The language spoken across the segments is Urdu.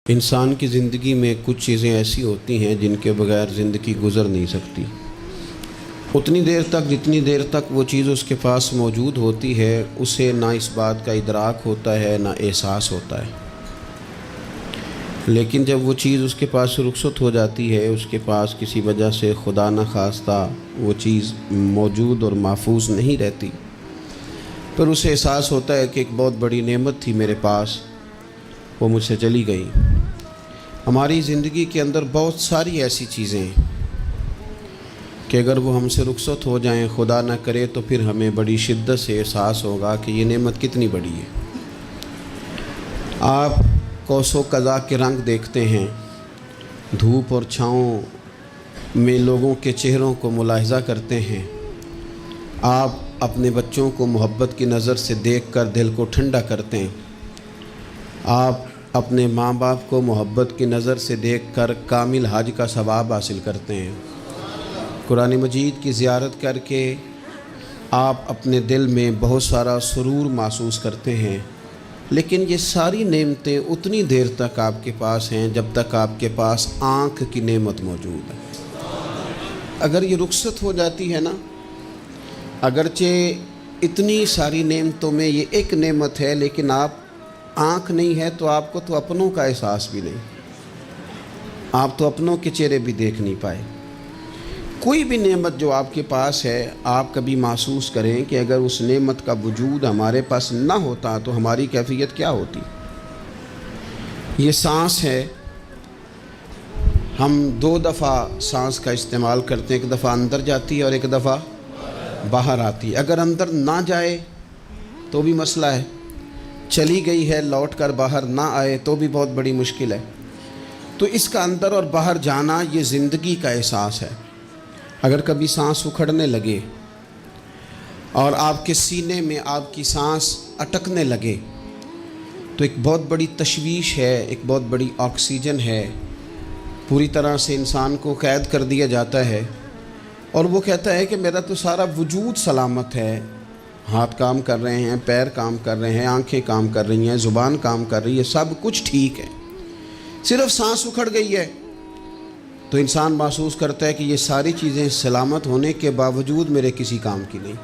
انسان کی زندگی میں کچھ چیزیں ایسی ہوتی ہیں جن کے بغیر زندگی گزر نہیں سکتی۔ اتنی دیر تک جتنی دیر تک وہ چیز اس کے پاس موجود ہوتی ہے اسے نہ اس بات کا ادراک ہوتا ہے نہ احساس ہوتا ہے، لیکن جب وہ چیز اس کے پاس سے رخصت ہو جاتی ہے، اس کے پاس کسی وجہ سے خدا نہ خواستہ وہ چیز موجود اور محفوظ نہیں رہتی، پھر اسے احساس ہوتا ہے کہ ایک بہت بڑی نعمت تھی میرے پاس، وہ مجھ سے چلی گئی۔ ہماری زندگی کے اندر بہت ساری ایسی چیزیں ہیں کہ اگر وہ ہم سے رخصت ہو جائیں، خدا نہ کرے، تو پھر ہمیں بڑی شدت سے احساس ہوگا کہ یہ نعمت کتنی بڑی ہے۔ آپ قوس و قزح کے رنگ دیکھتے ہیں، دھوپ اور چھاؤں میں لوگوں کے چہروں کو ملاحظہ کرتے ہیں، آپ اپنے بچوں کو محبت کی نظر سے دیکھ کر دل کو ٹھنڈا کرتے ہیں، آپ اپنے ماں باپ کو محبت کی نظر سے دیکھ کر کامل حج کا ثواب حاصل کرتے ہیں، قرآن مجید کی زیارت کر کے آپ اپنے دل میں بہت سارا سرور محسوس کرتے ہیں، لیکن یہ ساری نعمتیں اتنی دیر تک آپ کے پاس ہیں جب تک آپ کے پاس آنکھ کی نعمت موجود ہے۔ اگر یہ رخصت ہو جاتی ہے نا، اگرچہ اتنی ساری نعمتوں میں یہ ایک نعمت ہے، لیکن آپ آنکھ نہیں ہے تو آپ کو تو اپنوں کا احساس بھی نہیں، آپ تو اپنوں کے چہرے بھی دیکھ نہیں پائے۔ کوئی بھی نعمت جو آپ کے پاس ہے، آپ کبھی محسوس کریں کہ اگر اس نعمت کا وجود ہمارے پاس نہ ہوتا تو ہماری کیفیت کیا ہوتی۔ یہ سانس ہے، ہم 2 دفعہ سانس کا استعمال کرتے ہیں، ایک دفعہ اندر جاتی ہے اور ایک دفعہ باہر آتی ہے۔ اگر اندر نہ جائے تو بھی مسئلہ ہے، چلی گئی ہے لوٹ کر باہر نہ آئے تو بھی بہت بڑی مشکل ہے۔ تو اس کا اندر اور باہر جانا یہ زندگی کا احساس ہے۔ اگر کبھی سانس اکھڑنے لگے اور آپ کے سینے میں آپ کی سانس اٹکنے لگے تو ایک بہت بڑی تشویش ہے، ایک بہت بڑی آکسیجن ہے، پوری طرح سے انسان کو قید کر دیا جاتا ہے، اور وہ کہتا ہے کہ میرا تو سارا وجود سلامت ہے، ہاتھ کام کر رہے ہیں، پیر کام کر رہے ہیں، آنکھیں کام کر رہی ہیں، زبان کام کر رہی ہے، سب کچھ ٹھیک ہے، صرف سانس اکھڑ گئی ہے۔ تو انسان محسوس کرتا ہے کہ یہ ساری چیزیں سلامت ہونے کے باوجود میرے کسی کام کی نہیں۔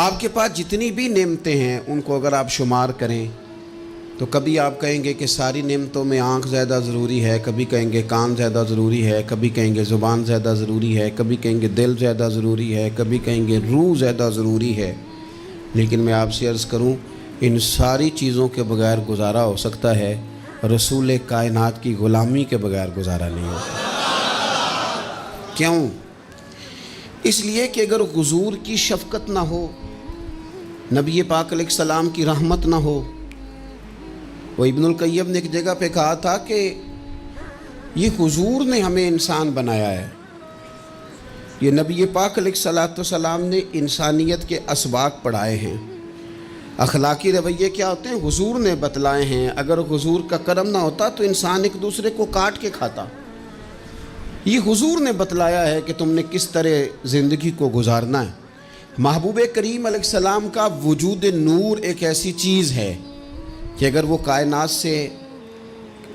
آپ کے پاس جتنی بھی نعمتیں ہیں ان کو اگر آپ شمار کریں تو کبھی آپ کہیں گے کہ ساری نعمتوں میں آنکھ زیادہ ضروری ہے، کبھی کہیں گے کان زیادہ ضروری ہے، کبھی کہیں گے زبان زیادہ ضروری ہے، کبھی کہیں گے دل زیادہ ضروری ہے، کبھی کہیں گے روح زیادہ ضروری ہے، لیکن میں آپ سے عرض کروں ان ساری چیزوں کے بغیر گزارا ہو سکتا ہے، رسول کائنات کی غلامی کے بغیر گزارا نہیں ہوتا۔ کیوں؟ اس لیے کہ اگر حضور کی شفقت نہ ہو، نبی پاک علیہ السلام کی رحمت نہ ہو، وہ ابن القیم نے ایک جگہ پہ کہا تھا کہ یہ حضور نے ہمیں انسان بنایا ہے، یہ نبی پاک علیہ السلام نے انسانیت کے اسباق پڑھائے ہیں، اخلاقی رویے کیا ہوتے ہیں حضور نے بتلائے ہیں، اگر حضور کا کرم نہ ہوتا تو انسان ایک دوسرے کو کاٹ کے کھاتا۔ یہ حضور نے بتلایا ہے کہ تم نے کس طرح زندگی کو گزارنا ہے۔ محبوب کریم علیہ السلام کا وجود نور ایک ایسی چیز ہے کہ اگر وہ کائنات سے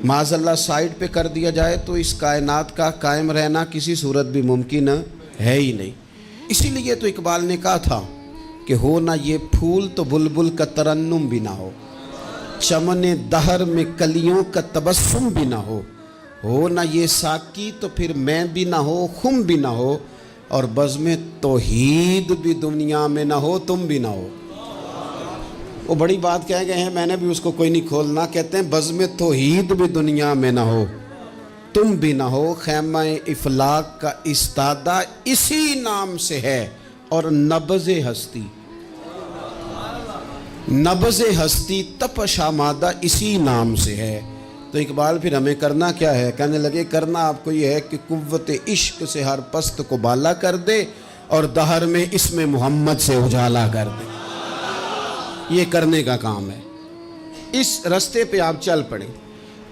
معاذ اللہ سائیڈ پہ کر دیا جائے تو اس کائنات کا قائم رہنا کسی صورت بھی ممکن ہے ہی نہیں۔ اسی لیے تو اقبال نے کہا تھا کہ ہو نہ یہ پھول تو بلبل کا ترنم بھی نہ ہو، چمن دہر میں کلیوں کا تبسم بھی نہ ہو نہ یہ ساقی تو پھر میں بھی نہ ہو، خم بھی نہ ہو، اور بزم توحید بھی دنیا میں نہ ہو، تم بھی نہ ہو۔ وہ بڑی بات کہہ گئے ہیں، میں نے بھی اس کو کوئی نہیں کھولنا، کہتے ہیں بزم توحید بھی دنیا میں نہ ہو، تم بھی نہ ہو، خیمہ افلاق کا استادہ اسی نام سے ہے، اور نبض ہستی تپش آمادہ اسی نام سے ہے۔ تو اقبال پھر ہمیں کرنا کیا ہے؟ کہنے لگے کرنا آپ کو یہ ہے کہ قوت عشق سے ہر پست کو بالا کر دے اور دہر میں اسم محمد سے اجالا کر دے، یہ کرنے کا کام ہے۔ اس رستے پہ آپ چل پڑیں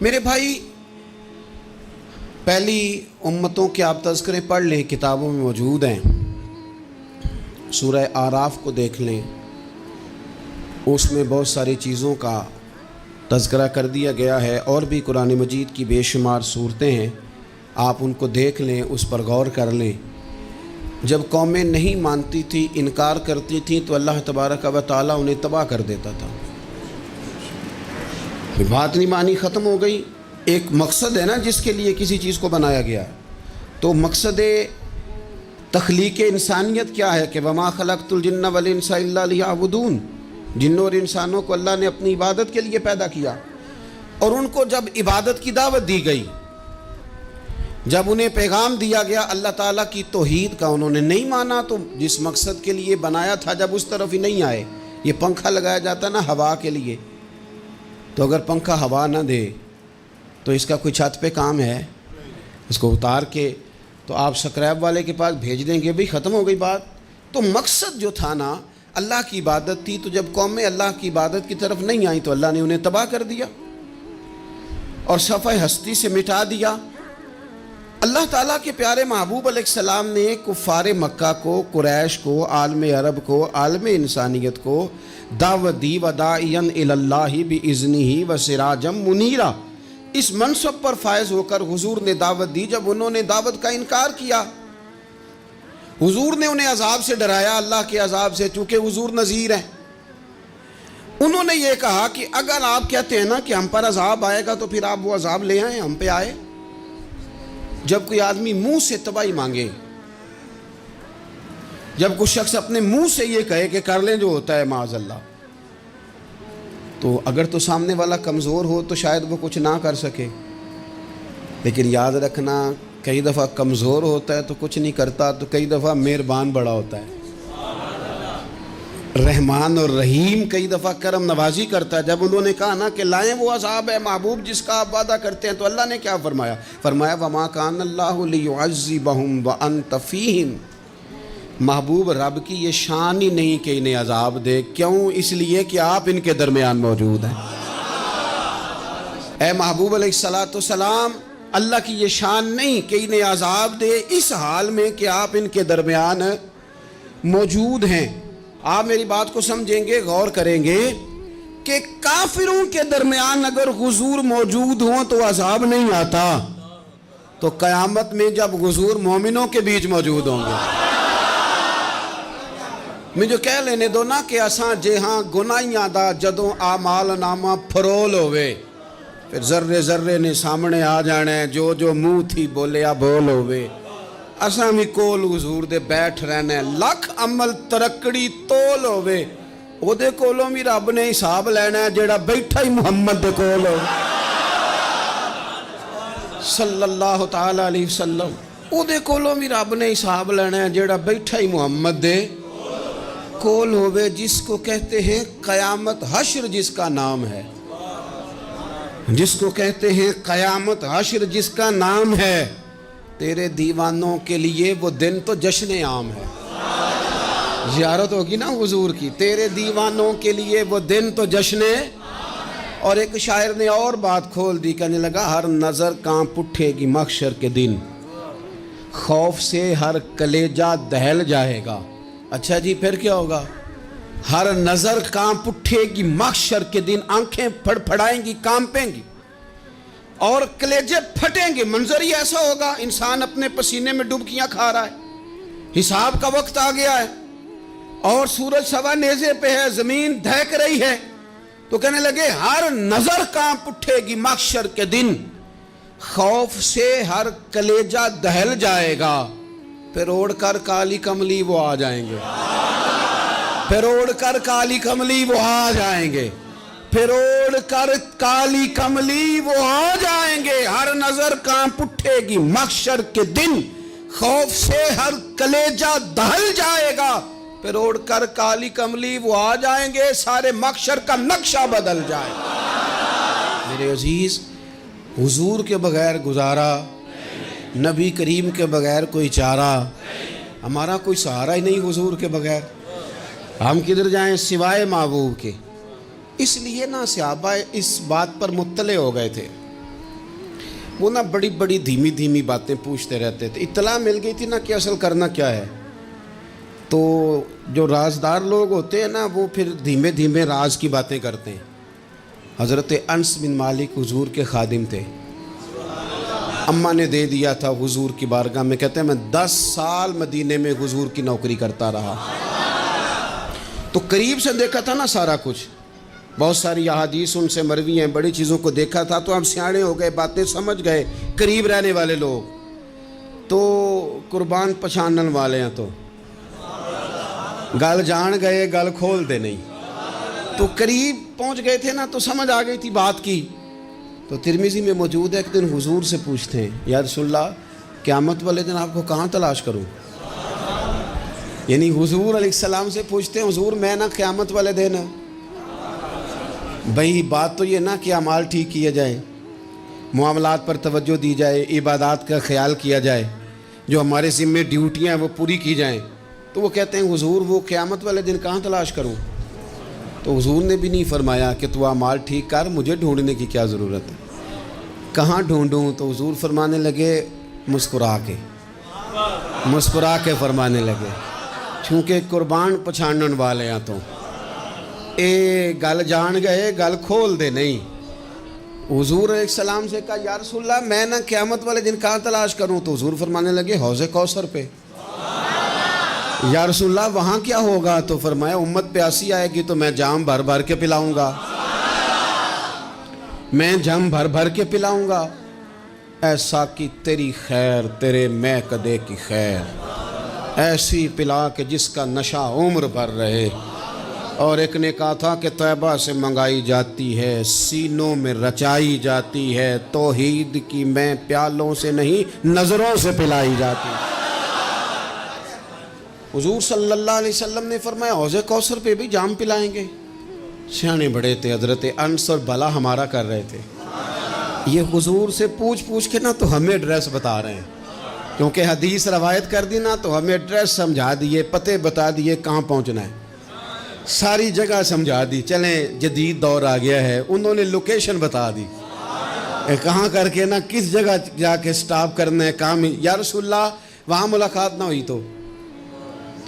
میرے بھائی۔ پہلی امتوں کے آپ تذکرے پڑھ لیں، کتابوں میں موجود ہیں، سورہ اعراف کو دیکھ لیں، اس میں بہت ساری چیزوں کا تذکرہ کر دیا گیا ہے، اور بھی قرآن مجید کی بے شمار صورتیں ہیں، آپ ان کو دیکھ لیں، اس پر غور کر لیں۔ جب قومیں نہیں مانتی تھی، انکار کرتی تھیں، تو اللہ تبارک و تعالیٰ انہیں تباہ کر دیتا تھا۔ بات نہیں مانی، ختم ہو گئی۔ ایک مقصد ہے نا جس کے لیے کسی چیز کو بنایا گیا ہے، تو مقصد تخلیق انسانیت کیا ہے کہ وما خلقت الجن والانس الا لیعبدون، جنوں اور انسانوں کو اللہ نے اپنی عبادت کے لیے پیدا کیا، اور ان کو جب عبادت کی دعوت دی گئی، جب انہیں پیغام دیا گیا اللہ تعالیٰ کی توحید کا، انہوں نے نہیں مانا، تو جس مقصد کے لیے بنایا تھا جب اس طرف ہی نہیں آئے۔ یہ پنکھا لگایا جاتا نا ہوا کے لیے، تو اگر پنکھا ہوا نہ دے تو اس کا کوئی چھت پہ کام ہے؟ اس کو اتار کے تو آپ سکریب والے کے پاس بھیج دیں گے، بھی ختم ہو گئی بات۔ تو مقصد جو تھا نا اللہ کی عبادت تھی، تو جب قومیں اللہ کی عبادت کی طرف نہیں آئیں تو اللہ نے انہیں تباہ کر دیا اور صفحہ ہستی سے مٹا دیا۔ اللہ تعالیٰ کے پیارے محبوب علیہ السلام نے کفار مکہ کو، قریش کو، عالم عرب کو، عالم انسانیت کو دعوت دی، وداعیاً الی اللہ باذنہ وسراجا منیرا۔ اس منصب پر فائز ہو کر حضور نے دعوت دی۔ جب انہوں نے دعوت کا انکار کیا، حضور نے انہیں عذاب سے ڈرایا، اللہ کے عذاب سے، چونکہ حضور نذیر ہیں۔ انہوں نے یہ کہا کہ اگر آپ کہتے ہیں نا کہ ہم پر عذاب آئے گا تو پھر آپ وہ عذاب لے آئیں، ہم پہ آئے۔ جب کوئی آدمی منہ سے تباہی مانگے، جب کوئی شخص اپنے منہ سے یہ کہے کہ کر لیں جو ہوتا ہے معاذ اللہ، تو اگر تو سامنے والا کمزور ہو تو شاید وہ کچھ نہ کر سکے، لیکن یاد رکھنا کئی دفعہ کمزور ہوتا ہے تو کچھ نہیں کرتا، تو کئی دفعہ مہربان بڑا ہوتا ہے، رحمان اور رحیم کئی دفعہ کرم نوازی کرتا ہے۔ جب انہوں نے کہا نا کہ لائیں وہ عذاب ہے محبوب جس کا آپ وعدہ کرتے ہیں، تو اللہ نے کیا فرمایا؟ فرمایا وما کان اللہ لیعذبہم وانت فیہم۔ محبوب رب کی یہ شان ہی نہیں کہ انہیں عذاب دے، کیوں؟ اس لیے کہ آپ ان کے درمیان موجود ہیں۔ اے محبوب علیہ الصلاۃ والسلام، اللہ کی یہ شان نہیں کہ انہیں عذاب دے اس حال میں کہ آپ ان کے درمیان موجود ہیں۔ آپ میری بات کو سمجھیں گے، غور کریں گے کہ کافروں کے درمیان اگر حضور موجود ہوں تو عذاب نہیں آتا، تو قیامت میں جب حضور مومنوں کے بیچ موجود ہوں گے، مجھے کہہ لینے دو نا کہ اساں جے ہاں گناہیاں دا جدوں اعمال نامہ پھرول ہوئے، پھر ذرے ذرے نے سامنے آ جانا ہے، جو جو منہ تھی بولیا بول ہوئے، اساں بھی کول حضور دے بیٹھ رہنا ہے، لکھ عمل ترکڑی تول ہوئے، او دے کولوں بھی رب نے حساب لینا ہے جیڑا بیٹھا ہی محمد دے کول ہو صلی اللہ تعالی علیہ وسلم، او دے کولوں بھی رب نے حساب لینا ہے جیڑا بیٹھا ہی محمد دے کول ہوئے، جس کو کہتے ہیں قیامت حشر، جس کا نام ہے، جس کو کہتے ہیں قیامت حشر، جس کا نام ہے۔ تیرے دیوانوں کے لیے وہ دن تو جشن عام ہے، زیارت ہوگی نا حضور کی، تیرے دیوانوں کے لیے وہ دن تو جشن۔ اور ایک شاعر نے اور بات کھول دی، کہنے لگا ہر نظر کانپ اٹھے گی محشر کے دن، خوف سے ہر کلیجہ دہل جائے گا۔ اچھا جی پھر کیا ہوگا؟ ہر نظر کانپ اٹھے گی محشر کے دن، آنکھیں پھڑ پھڑائیں گی، کانپیں گی اور کلیجے پھٹیں گے۔ منظر ہی ایسا ہوگا، انسان اپنے پسینے میں ڈبکیاں کھا رہا ہے، حساب کا وقت آ گیا ہے اور سورج سوا نیزے پہ ہے، زمین دہک رہی ہے، تو کہنے لگے ہر نظر کانپ اٹھے گی محشر کے دن، خوف سے ہر کلیجہ دہل جائے گا، پھر اوڑھ کر کالی کملی وہ آ جائیں گے، پھر اوڑھ کر کالی کملی وہ آ جائیں گے، پھر اوڑھ کر کالی کملی وہ آ جائیں گے، ہر نظر کانپ اٹھے گی محشر کے دن، خوف سے ہر کلیجہ دہل جائے گا، پھر اوڑھ کر کالی کملی وہ آ جائیں گے، سارے محشر کا نقشہ بدل جائے گا۔ میرے عزیز، حضور کے بغیر گزارا، نبی کریم کے بغیر کوئی چارہ، ہمارا کوئی سہارا ہی نہیں حضور کے بغیر، ہم کدھر جائیں سوائے محبوب کے۔ اس لیے نا صحابہ اس بات پر مطلع ہو گئے تھے، وہ نا بڑی بڑی دھیمی دھیمی باتیں پوچھتے رہتے تھے، اطلاع مل گئی تھی نا کہ اصل کرنا کیا ہے۔ تو جو رازدار لوگ ہوتے ہیں نا وہ پھر دھیمے دھیمے راز کی باتیں کرتے ہیں، حضرت انس بن مالک حضور کے خادم تھے، اماں نے دے دیا تھا حضور کی بارگاہ میں، کہتے ہیں میں 10 سال مدینے میں حضور کی نوکری کرتا رہا، تو قریب سے دیکھا تھا نا سارا کچھ، بہت ساری احادیث ان سے مروی ہیں، بڑی چیزوں کو دیکھا تھا، تو ہم سیانے ہو گئے، باتیں سمجھ گئے، قریب رہنے والے لوگ تو قربان پچھانن والے ہیں، تو گل جان گئے گل کھول دے نہیں، تو قریب پہنچ گئے تھے نا، تو سمجھ آ گئی تھی بات کی۔ تو ترمذی میں موجود ہے، ایک دن حضور سے پوچھتے ہیں یا رسول اللہ قیامت والے دن آپ کو کہاں تلاش کروں؟ یعنی حضور علیہ السلام سے پوچھتے ہیں حضور میں نا قیامت والے دن، بھئی بات تو یہ نا کہ اعمال ٹھیک کیے جائیں، معاملات پر توجہ دی جائے، عبادات کا خیال کیا جائے، جو ہمارے ذمہ ڈیوٹیاں ہیں وہ پوری کی جائیں، تو وہ کہتے ہیں حضور وہ قیامت والے دن کہاں تلاش کروں؟ تو حضور نے بھی نہیں فرمایا کہ تو اعمال ٹھیک کر، مجھے ڈھونڈنے کی کیا ضرورت ہے، کہاں ڈھونڈوں؟ تو حضور فرمانے لگے مسکرا کے فرمانے لگے، چونکہ قربان پچھانن والے ہیں، تو اے گل جان گئے گل کھول دے نہیں۔ حضور علیہ السلام سے کہا یا رسول اللہ میں نا قیامت والے دن کہاں تلاش کروں؟ تو حضور فرمانے لگے حوض کوثر پہ۔ یا رسول اللہ وہاں کیا ہوگا؟ تو فرمایا امت پیاسی آئے گی تو میں جام بھر بھر کے پلاؤں گا، میں جام بھر بھر کے پلاؤں گا، ایسا کہ تیری خیر تیرے میں کدے کی خیر، ایسی پلا کہ جس کا نشہ عمر بھر رہے۔ اور ایک نے کہا تھا کہ طیبہ سے منگائی جاتی ہے، سینوں میں رچائی جاتی ہے، توحید کی میں پیالوں سے نہیں نظروں سے پلائی جاتی ہے۔ حضور صلی اللہ علیہ وسلم نے فرمایا حوض کوثر پہ بھی جام پلائیں گے؟ سیانے بڑے تھے حضرت انس، اور بھلا ہمارا کر رہے تھے۔ یہ حضور سے پوچھ کے نا تو ہمیں ایڈریس بتا رہے ہیں، کیونکہ حدیث روایت کر دی نا تو ہمیں ایڈریس سمجھا دیے، پتے بتا دیے کہاں پہنچنا ہے، ساری جگہ سمجھا دی۔ چلیں جدید دور آ گیا ہے، انہوں نے لوکیشن بتا دی کہاں کر کے نا کس جگہ جا کے سٹاپ کرنا ہے کام۔ یا رسول اللہ وہاں ملاقات نہ ہوئی تو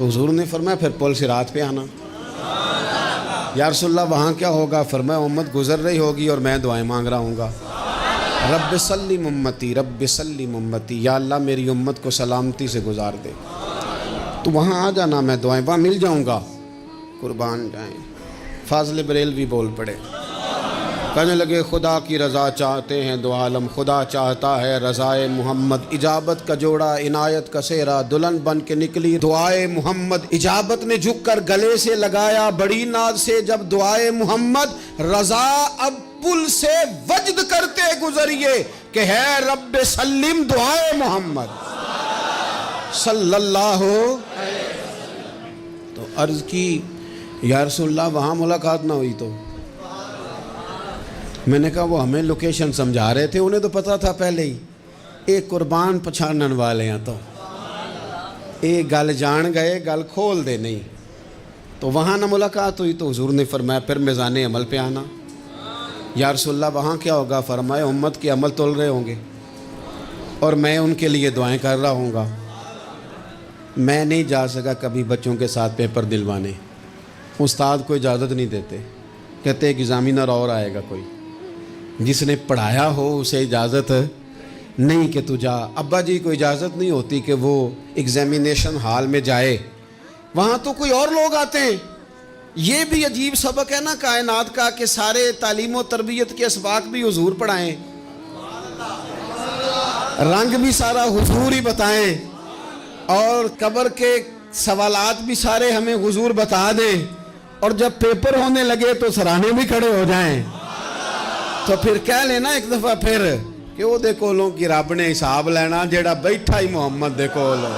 حضور نے فرمایا پھر پل صراط پہ آنا۔ یا رسول اللہ وہاں کیا ہوگا؟ فرمایا امت گزر رہی ہوگی اور میں دعائیں مانگ رہا ہوں گا، رب سلم امتی رب سلم امتی، یا اللہ میری امت کو سلامتی سے گزار دے، تو وہاں آ جانا، میں دعائیں وہاں مل جاؤں گا، قربان جائیں۔ فاضل بریلوی بول پڑے، کہنے لگے خدا کی رضا چاہتے ہیں دو عالم، خدا چاہتا ہے رضائے محمد، اجابت کا جوڑا عنایت کا سہرا، دلہن بن کے نکلی دعائے محمد، اجابت نے جھک کر گلے سے لگایا بڑی ناز سے جب دعائے محمد، رضا اب پل سے وجد کرتے گزریے کہ ہے رب سلم دعائے محمد صلی اللہ تو عرض کی یا رسول اللہ وہاں ملاقات نہ ہوئی تو؟ میں نے کہا وہ ہمیں لوکیشن سمجھا رہے تھے، انہیں تو پتا تھا پہلے ہی، ایک قربان پچھانن والے ہیں، تو ایک گل جان گئے گل کھول دے نہیں، تو وہاں نہ ملاقات ہوئی تو حضور نے فرمایا پھر میزان عمل پہ آنا۔ یا رسول اللہ وہاں کیا ہوگا؟ فرمایا امت کے عمل تول رہے ہوں گے اور میں ان کے لیے دعائیں کر رہا ہوں گا۔ میں نہیں جا سکا کبھی بچوں کے ساتھ پیپر دلوانے، استاد کو اجازت نہیں دیتے، کہتے ایک ایگزامینر اور آئے گا کوئی، جس نے پڑھایا ہو اسے اجازت نہیں کہ تو جا۔ ابا جی کو اجازت نہیں ہوتی کہ وہ ایگزامینیشن ہال میں جائے، وہاں تو کوئی اور لوگ آتے ہیں۔ یہ بھی عجیب سبق ہے نا کائنات کا کہ سارے تعلیم و تربیت کے اسباق بھی حضور پڑھائیں، رنگ بھی سارا حضور ہی بتائیں، اور قبر کے سوالات بھی سارے ہمیں حضور بتا دیں، اور جب پیپر ہونے لگے تو سرانے بھی کھڑے ہو جائیں، تو پھر کہہ لینا ایک دفعہ پھر کہ وہ دے کولوں کی رب نے حساب لینا، جیڑا بیٹھا ہی محمد دے کولوں،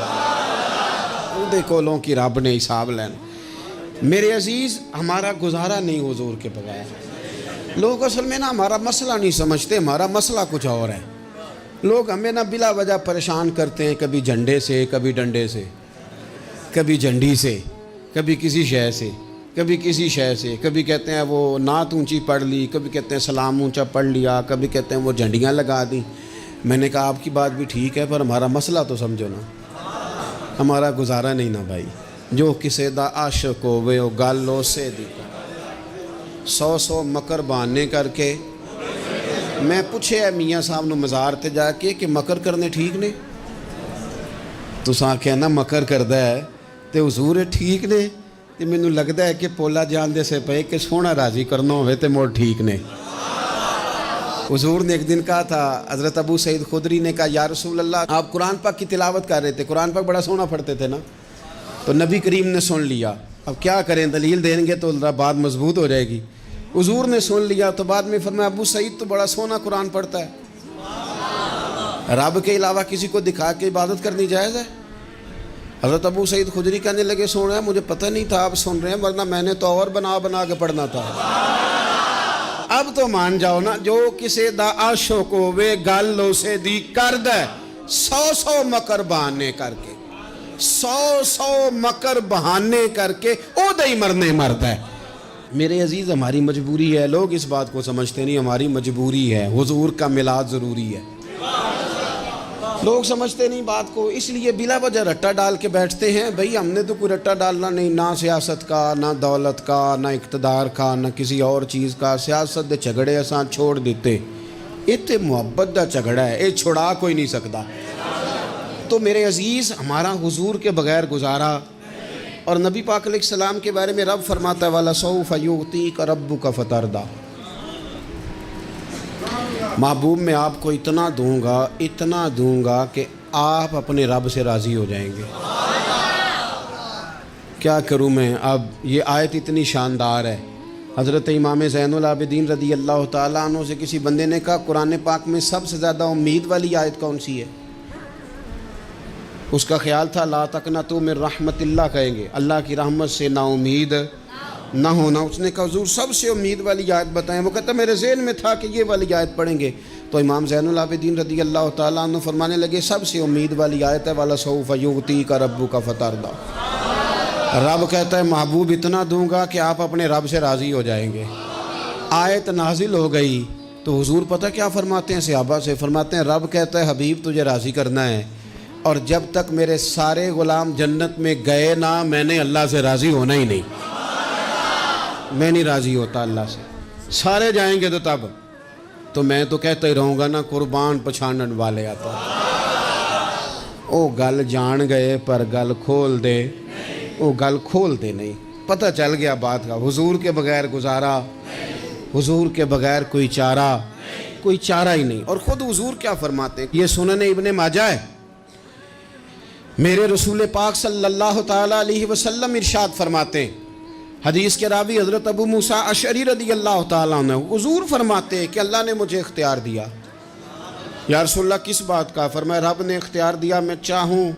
وہ دے کولوں کی رب نے حساب لینا۔ میرے عزیز ہمارا گزارا نہیں حضور کے بغیر۔ لوگ اصل میں نا ہمارا مسئلہ نہیں سمجھتے، ہمارا مسئلہ کچھ اور ہے۔ لوگ ہمیں نا بلا وجہ پریشان کرتے ہیں، کبھی جھنڈے سے، کبھی ڈنڈے سے، کبھی جھنڈی سے، کبھی کسی شے سے، کبھی کسی شے سے، کبھی کہتے ہیں وہ نعت اونچی پڑھ لی، کبھی کہتے ہیں سلام اونچا پڑھ لیا، کبھی کہتے ہیں وہ جھنڈیاں لگا دیں۔ میں نے کہا آپ کی بات بھی ٹھیک ہے پر ہمارا مسئلہ تو سمجھو نا، ہمارا گزارا نہیں نا بھائی۔ جو کسے دا عاشق ہوئے او گالو سے دی 100 مکر بہانے کر کے میں پوچھے میاں صاحب نو مزار تے جا کے کہ مکر کرنے ٹھیک نے؟ تساں کہنا مکر کردا ہے تے حضور ٹھیک نے؟ تے مینوں لگدا ہے کہ پولا جان دے سے پے کہ سونا راضی کرنا ہوئے تے موڑ ٹھیک نے۔ حضور نے ایک دن کہا تھا، حضرت ابو سعید خدری نے کہا یا رسول اللہ آپ قرآن پاک کی تلاوت کر رہے تھے، قرآن پاک بڑا سونا پڑھتے تھے نا، تو نبی کریم نے سن لیا، اب کیا کریں دلیل دیں گے تو بات مضبوط ہو جائے گی۔ حضور نے سن لیا تو بعد میں فرمایا ابو سعید تو بڑا سونا قرآن پڑھتا ہے، رب کے علاوہ کسی کو دکھا کے عبادت کرنی جائز ہے؟ حضرت ابو سعید خدری کہنے لگے سن رہے ہیں، مجھے پتہ نہیں تھا آپ سن رہے ہیں، ورنہ میں نے تو اور بنا کے پڑھنا تھا۔ اب تو مان جاؤ نا، جو کسے دا عاشق ہوئے گل اسے دی کرد ہے، 100 مکر بہانے کر کے 100 مکر بہانے کر کے او دے ہی مرنے مرد ہے۔ میرے عزیز ہماری مجبوری ہے، لوگ اس بات کو سمجھتے نہیں، ہماری مجبوری ہے، حضور کا میلاد ضروری ہے، لوگ سمجھتے نہیں بات کو، اس لیے بلا وجہ رٹا ڈال کے بیٹھتے ہیں۔ بھئی ہم نے تو کوئی رٹا ڈالنا نہیں، نہ سیاست کا، نہ دولت کا، نہ اقتدار کا، نہ کسی اور چیز کا۔ سیاست دے جھگڑے اساں چھوڑ دیتے، تے محبت دا جھگڑا ہے، یہ چھڑا کوئی نہیں سکتا۔ تو میرے عزیز ہمارا حضور کے بغیر گزارا، اور نبی پاک علیہ السلام کے بارے میں رب فرماتا ہے وَلَسَوْفَ يُعْطِيكَ رَبُّكَ فَتَرْضَىٰ، محبوب میں آپ کو اتنا دوں گا کہ آپ اپنے رب سے راضی ہو جائیں گے۔ کیا کروں میں؟ اب یہ آیت اتنی شاندار ہے۔ حضرت امام زین العابدین رضی اللہ تعالیٰ عنہ سے کسی بندے نے کہا قرآن پاک میں سب سے زیادہ امید والی آیت کون سی ہے؟ اس کا خیال تھا لا تقنطوا من رحمت اللہ کہیں گے، اللہ کی رحمت سے نا امید نہ ہونا۔ اس نے کہا حضور سب سے امید والی آیت بتائیں، وہ کہتا میرے ذہن میں تھا کہ یہ والی آیت پڑھیں گے، تو امام زین العابدین رضی اللہ تعالیٰ عنہ فرمانے لگے سب سے امید والی آیت ہے وَلَسَوْفَ يُعْطِيكَ رَبُّكَ فَتَرْضَىٰ، رب کہتا ہے محبوب اتنا دوں گا کہ آپ اپنے رب سے راضی ہو جائیں گے۔ آیت نازل ہو گئی تو حضور پتہ کیا فرماتے ہیں صحابہ سے؟ فرماتے ہیں رب کہتا ہے حبیب تجھے راضی کرنا ہے، اور جب تک میرے سارے غلام جنت میں گئے نہ میں نے اللہ سے راضی ہونا ہی نہیں، میں نہیں راضی ہوتا اللہ سے، سارے جائیں گے تو تب تو میں تو کہتا ہی رہوں گا نا قربان پچھانن والے آتا، او گل جان گئے پر گل کھول دے، او گل کھول دے نہیں، پتہ چل گیا بات کا۔ حضور کے بغیر گزارا، حضور کے بغیر کوئی چارہ ہی نہیں۔ اور خود حضور کیا فرماتے ہیں؟ یہ سنن ابن ماجہ ہے، میرے رسول پاک صلی اللہ تعالیٰ علیہ وسلم ارشاد فرماتے ہیں، حدیث کے راوی حضرت ابو موسیٰ اشعری رضی اللہ تعالیٰ عنہ، حضور فرماتے ہیں کہ اللہ نے مجھے اختیار دیا۔ یا رسول اللہ کس بات کا؟ فرمایا رب نے اختیار دیا میں چاہوں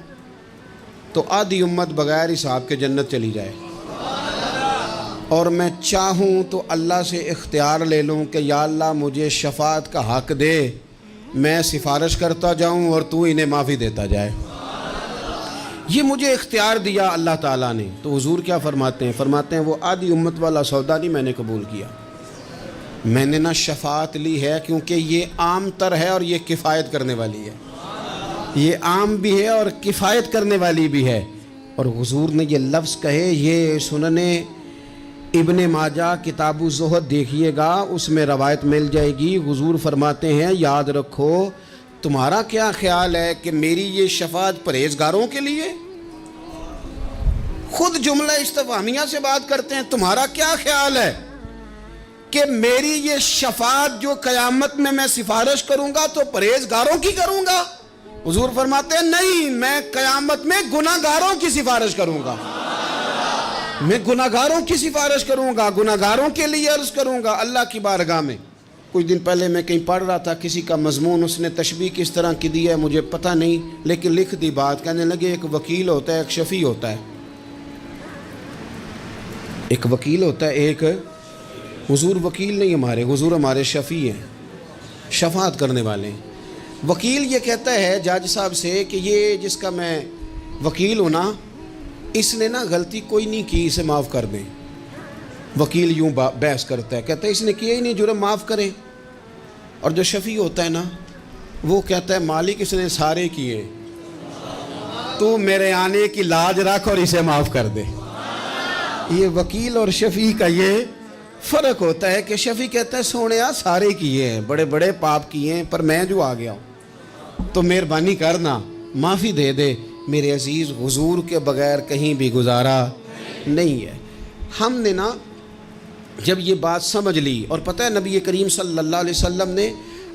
تو آدھی امت بغیر حساب کے جنت چلی جائے، اور میں چاہوں تو اللہ سے اختیار لے لوں کہ یا اللہ مجھے شفاعت کا حق دے، میں سفارش کرتا جاؤں اور تو انہیں معافی دیتا جائے، یہ مجھے اختیار دیا اللہ تعالیٰ نے۔ تو حضور کیا فرماتے ہیں؟ فرماتے ہیں وہ آدھی امت والا سودا نہیں میں نے قبول کیا، میں نے نہ شفاعت لی ہے کیونکہ یہ عام تر ہے اور یہ کفایت کرنے والی ہے، یہ عام بھی ہے اور کفایت کرنے والی بھی ہے۔ اور حضور نے یہ لفظ کہے، یہ سنن ابن ماجہ کتاب الزہد دیکھیے گا، اس میں روایت مل جائے گی۔ حضور فرماتے ہیں یاد رکھو تمہارا کیا خیال ہے کہ میری یہ شفاعت پرہیزگاروں کے لیے؟ خود جملہ استفہامیہ سے بات کرتے ہیں، تمہارا کیا خیال ہے کہ میری یہ شفاعت جو قیامت میں سفارش کروں گا تو پرہیزگاروں کی کروں گا؟ حضور فرماتے ہیں نہیں، میں قیامت میں گناہگاروں کی سفارش کروں گا، میں گناہگاروں کی سفارش کروں گا، گناہگاروں کے لیے عرض کروں گا اللہ کی بارگاہ میں۔ کچھ دن پہلے میں کہیں پڑھ رہا تھا کسی کا مضمون، اس نے تشبیہ کس طرح کی دی ہے مجھے پتہ نہیں، لیکن لکھ دی بات، کہنے لگے ایک وکیل ہوتا ہے ایک شفیع ہوتا ہے، ایک وکیل ہوتا ہے ایک، حضور وکیل نہیں ہمارے، حضور ہمارے شفیع ہیں، شفاعت کرنے والے ہیں۔ وکیل یہ کہتا ہے جج صاحب سے کہ یہ جس کا میں وکیل ہوں نا اس نے نا غلطی کوئی نہیں کی، اسے معاف کر دیں۔ وکیل یوں بحث کرتا ہے، کہتا ہے اس نے کیا ہی نہیں، جرم معاف کریں۔ اور جو شفیع ہوتا ہے نا وہ کہتا ہے مالک اس نے سارے کیے، تو میرے آنے کی لاج رکھ اور اسے معاف کر دے۔ یہ وکیل اور شفیع کا یہ فرق ہوتا ہے کہ شفیع کہتا ہے سونے سارے کیے ہیں، بڑے بڑے پاپ کیے ہیں، پر میں جو آ گیا ہوں تو مہربانی کرنا معافی دے دے۔ میرے عزیز، حضور کے بغیر کہیں بھی گزارا نہیں ہے۔ ہم نے نا جب یہ بات سمجھ لی، اور پتہ ہے نبی کریم صلی اللہ علیہ وسلم نے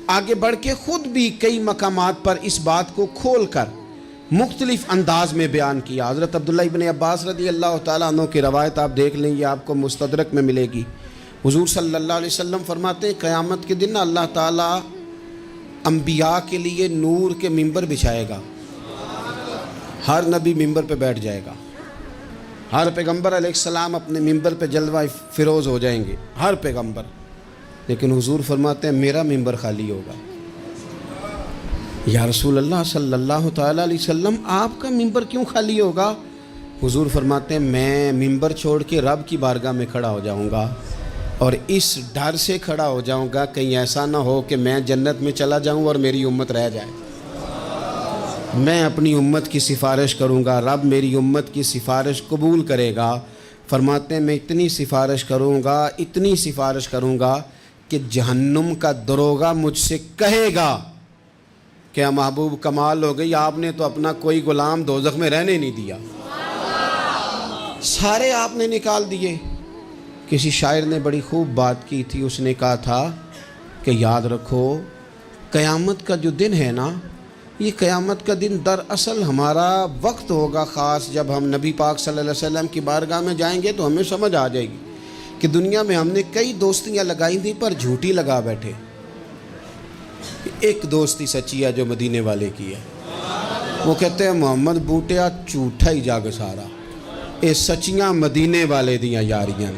آگے بڑھ کے خود بھی کئی مقامات پر اس بات کو کھول کر مختلف انداز میں بیان کیا۔ حضرت عبداللہ ابن عباس رضی اللہ تعالیٰ عنہ کی روایت آپ دیکھ لیں، یہ آپ کو مستدرک میں ملے گی۔ حضور صلی اللہ علیہ وسلم فرماتے ہیں قیامت کے دن اللہ تعالیٰ انبیاء کے لیے نور کے ممبر بچھائے گا، ہر نبی ممبر پہ بیٹھ جائے گا، ہر پیغمبر علیہ السلام اپنے ممبر پہ جلوہ فروز ہو جائیں گے، ہر پیغمبر۔ لیکن حضور فرماتے ہیں میرا ممبر خالی ہوگا۔ یا رسول اللہ صلی اللہ تعالیٰ علیہ وسلم آپ کا ممبر کیوں خالی ہوگا؟ حضور فرماتے ہیں میں ممبر چھوڑ کے رب کی بارگاہ میں کھڑا ہو جاؤں گا، اور اس ڈر سے کھڑا ہو جاؤں گا کہیں ایسا نہ ہو کہ میں جنت میں چلا جاؤں اور میری امت رہ جائے۔ میں اپنی امت کی سفارش کروں گا، رب میری امت کی سفارش قبول کرے گا۔ فرماتے ہیں میں اتنی سفارش کروں گا، اتنی سفارش کروں گا کہ جہنم کا دروغہ مجھ سے کہے گا کہ محبوب کمال ہو گئی، آپ نے تو اپنا کوئی غلام دوزخ میں رہنے نہیں دیا، سارے آپ نے نکال دیے۔ کسی شاعر نے بڑی خوب بات کی تھی، اس نے کہا تھا کہ یاد رکھو قیامت کا جو دن ہے نا، یہ قیامت کا دن دراصل ہمارا وقت ہوگا خاص، جب ہم نبی پاک صلی اللہ علیہ وسلم کی بارگاہ میں جائیں گے تو ہمیں سمجھ آ جائے گی کہ دنیا میں ہم نے کئی دوستیاں لگائی تھیں پر جھوٹی لگا بیٹھے، ایک دوستی سچی ہے جو مدینے والے کی ہے۔ وہ کہتے ہیں محمد بوٹیا جھوٹا ہی جاگ سارا، اے سچیاں مدینے والے دیاں یاریاں،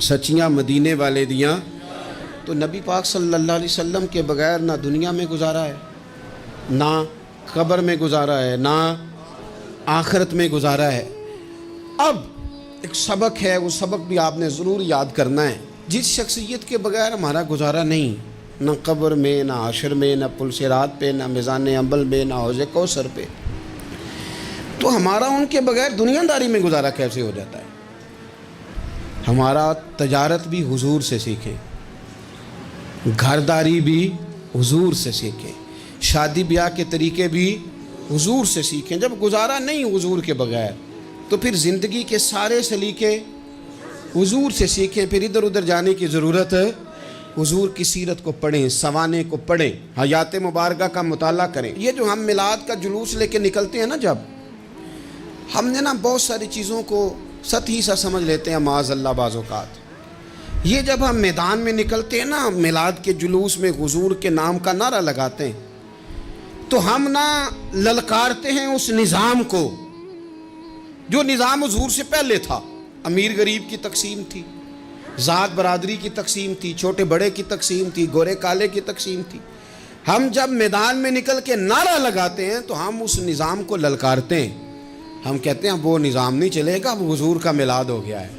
سچیاں مدینے والے دیاں۔ تو نبی پاک صلی اللہ علیہ وسلم کے بغیر نہ دنیا میں گزارا ہے، نہ قبر میں گزارا ہے، نہ آخرت میں گزارا ہے۔ اب ایک سبق ہے، وہ سبق بھی آپ نے ضرور یاد کرنا ہے۔ جس شخصیت کے بغیر ہمارا گزارا نہیں، نہ قبر میں، نہ حشر میں، نہ پل صراط پہ، نہ میزان عمل میں، نہ حوض کوثر پہ، تو ہمارا ان کے بغیر دنیا داری میں گزارا کیسے ہو جاتا ہے؟ ہمارا تجارت بھی حضور سے سیکھیں، گھرداری بھی حضور سے سیکھیں، شادی بیاہ کے طریقے بھی حضور سے سیکھیں۔ جب گزارا نہیں حضور کے بغیر تو پھر زندگی کے سارے سلیقے حضور سے سیکھیں۔ پھر ادھر ادھر جانے کی ضرورت ہے، حضور کی سیرت کو پڑھیں، سوانے کو پڑھیں، حیات مبارکہ کا مطالعہ کریں۔ یہ جو ہم میلاد کا جلوس لے کے نکلتے ہیں نا، جب ہم نے نا بہت ساری چیزوں کو سطحی سا سمجھ لیتے ہیں معاذ اللہ بعض اوقات۔ یہ جب ہم میدان میں نکلتے ہیں نا، میلاد کے جلوس میں حضور کے نام کا نعرہ لگاتے ہیں، تو ہم نہ للکارتے ہیں اس نظام کو جو نظام حضور سے پہلے تھا۔ امیر غریب کی تقسیم تھی، ذات برادری کی تقسیم تھی، چھوٹے بڑے کی تقسیم تھی، گورے کالے کی تقسیم تھی۔ ہم جب میدان میں نکل کے نعرہ لگاتے ہیں تو ہم اس نظام کو للکارتے ہیں، ہم کہتے ہیں وہ نظام نہیں چلے گا، اب حضور کا میلاد ہو گیا ہے۔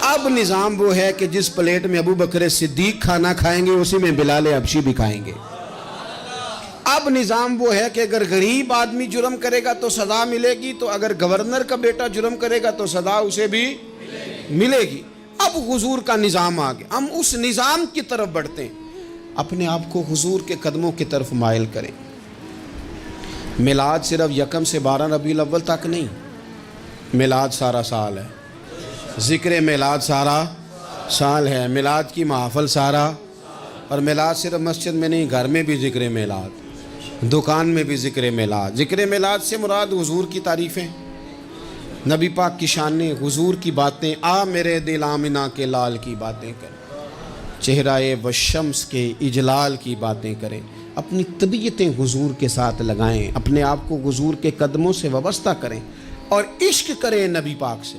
اب نظام وہ ہے کہ جس پلیٹ میں ابو بکر صدیق کھانا کھائیں گے اسی میں بلال حبشی بھی کھائیں گے۔ اب نظام وہ ہے کہ اگر غریب آدمی جرم کرے گا تو سزا ملے گی، تو اگر گورنر کا بیٹا جرم کرے گا تو سزا اسے بھی ملے گی۔ اب حضور کا نظام آ گیا، ہم اس نظام کی طرف بڑھتے ہیں۔ اپنے آپ کو حضور کے قدموں کی طرف مائل کریں۔ میلاد صرف 1 سے 12 ربیع الاول تک نہیں، میلاد سارا سال ہے، ذکر میلاد سارا سال ہے، میلاد کی محافل سارا، اور میلاد صرف مسجد میں نہیں، گھر میں بھی ذکر میلاد، دکان میں بھی ذکر میلاد۔ ذکر میلاد سے مراد حضور کی تعریفیں، نبی پاک کی شانیں، حضور کی باتیں، آ میرے دل آمنہ کے لال کی باتیں کریں، چہرہ والشمس کے اجلال کی باتیں کریں، اپنی طبیعتیں حضور کے ساتھ لگائیں، اپنے آپ کو حضور کے قدموں سے وابستہ کریں اور عشق کریں نبی پاک سے۔